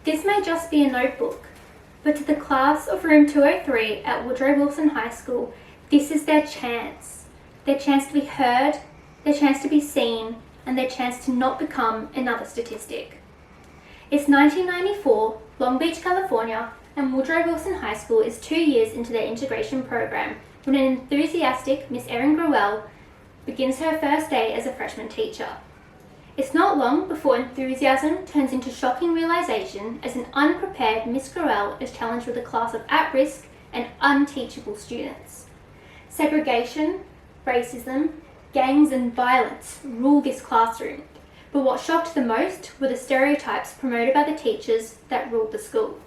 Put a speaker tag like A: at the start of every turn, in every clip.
A: This may just be a notebook, but to the class of room 203 at Woodrow Wilson High School, this is their chance. Their chance to be heard, their chance to be seen, and their chance to not become another statistic. It's 1994, Long Beach, California, and Woodrow Wilson High School is 2 years into their integration program when an enthusiastic Miss Erin Grewell begins her first day as a freshman teacher. It's not long before enthusiasm turns into shocking realization as an unprepared Miss Grewell is challenged with a class of at-risk and unteachable students. Segregation, racism, gangs and violence rule this classroom, but what shocked the most were the stereotypes promoted by the teachers that ruled the school.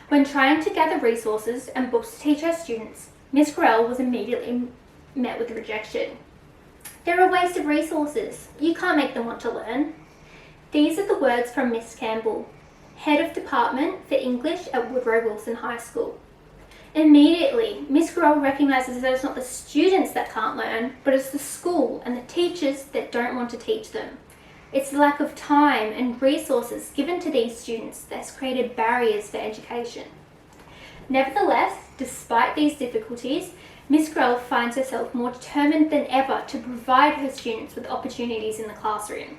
A: When trying to gather resources and books to teach her students, Miss Grewell was immediately met with rejection. "They're a waste of resources. You can't make them want to learn." These are the words from Miss Campbell, Head of Department for English at Woodrow Wilson High School. Immediately, Miss Grewell recognises that it's not the students that can't learn, but it's the school and the teachers that don't want to teach them. It's the lack of time and resources given to these students that has created barriers for education. Nevertheless, despite these difficulties, Miss Grewell finds herself more determined than ever to provide her students with opportunities in the classroom.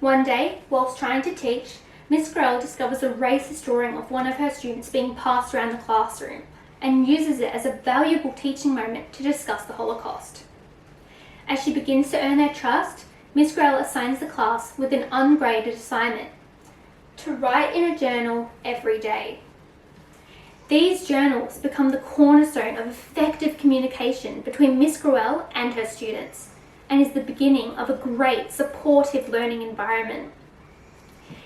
A: One day, whilst trying to teach, Miss Grewell discovers a racist drawing of one of her students being passed around the classroom and uses it as a valuable teaching moment to discuss the Holocaust. As she begins to earn their trust, Miss Grewell assigns the class with an ungraded assignment to write in a journal every day. These journals become the cornerstone of effective communication between Miss Grewell and her students, and is the beginning of a great, supportive learning environment.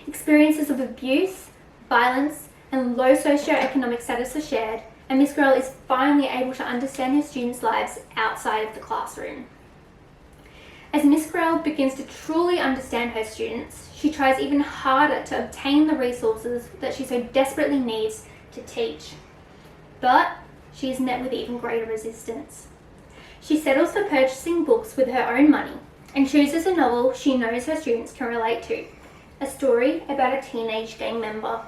A: Experiences of abuse, violence, and low socioeconomic status are shared, and Miss Grewell is finally able to understand her students' lives outside of the classroom. As Miss Grewell begins to truly understand her students, she tries even harder to obtain the resources that she so desperately needs to teach. But she is met with even greater resistance. She settles for purchasing books with her own money and chooses a novel she knows her students can relate to, a story about a teenage gang member.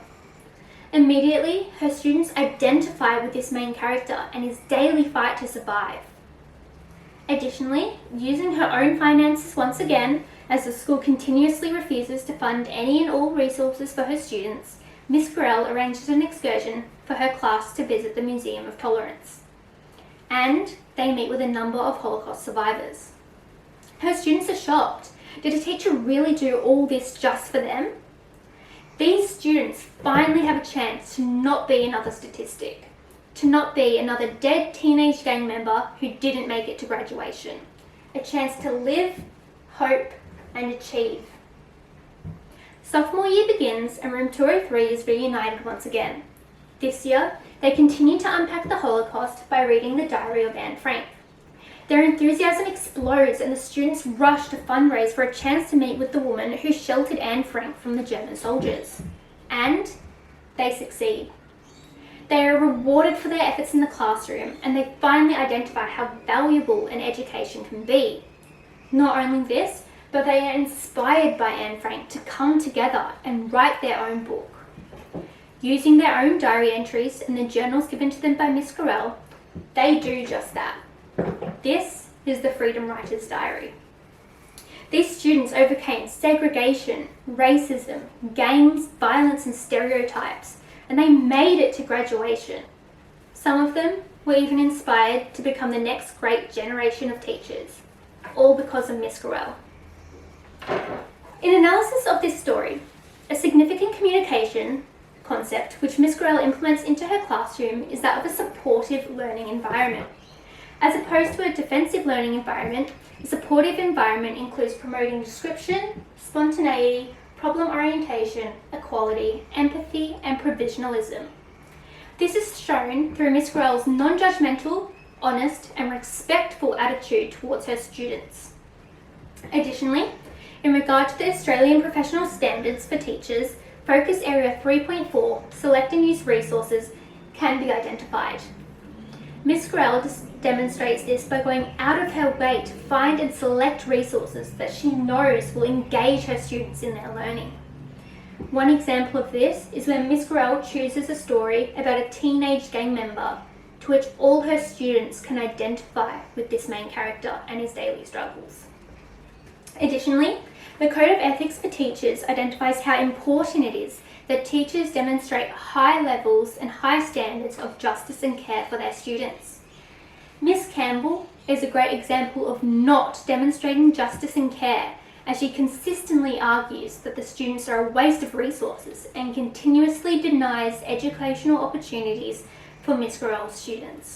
A: Immediately, her students identify with this main character and his daily fight to survive. Additionally, using her own finances once again, as the school continuously refuses to fund any and all resources for her students, Miss Grewell arranges an excursion for her class to visit the Museum of Tolerance. And they meet with a number of Holocaust survivors. Her students are shocked. Did a teacher really do all this just for them? These students finally have a chance to not be another statistic, to not be another dead teenage gang member who didn't make it to graduation. A chance to live, hope, and achieve. Sophomore year begins and room 203 is reunited once again. This year, they continue to unpack the Holocaust by reading the diary of Anne Frank. Their enthusiasm explodes and the students rush to fundraise for a chance to meet with the woman who sheltered Anne Frank from the German soldiers. And they succeed. They are rewarded for their efforts in the classroom, and they finally identify how valuable an education can be. Not only this, but they are inspired by Anne Frank to come together and write their own book. Using their own diary entries and the journals given to them by Miss Grewell, they do just that. This is the Freedom Writer's Diary. These students overcame segregation, racism, gangs, violence, and stereotypes, and they made it to graduation. Some of them were even inspired to become the next great generation of teachers, all because of Miss Grewell. In analysis of this story, a significant communication concept which Miss Grewell implements into her classroom is that of a supportive learning environment. As opposed to a defensive learning environment, a supportive environment includes promoting description, spontaneity, problem orientation, equality, empathy, and provisionalism. This is shown through Miss Grewell's non-judgmental, honest, and respectful attitude towards her students. Additionally, in regard to the Australian Professional Standards for Teachers, Focus Area 3.4, Select and Use Resources, can be identified. Miss Grewell demonstrates this by going out of her way to find and select resources that she knows will engage her students in their learning. One example of this is when Miss Gorrell chooses a story about a teenage gang member to which all her students can identify with this main character and his daily struggles. Additionally, the Code of Ethics for Teachers identifies how important it is that teachers demonstrate high levels and high standards of justice and care for their students. Miss Campbell is a great example of not demonstrating justice and care, as she consistently argues that the students are a waste of resources and continuously denies educational opportunities for Miss Gorrell's students.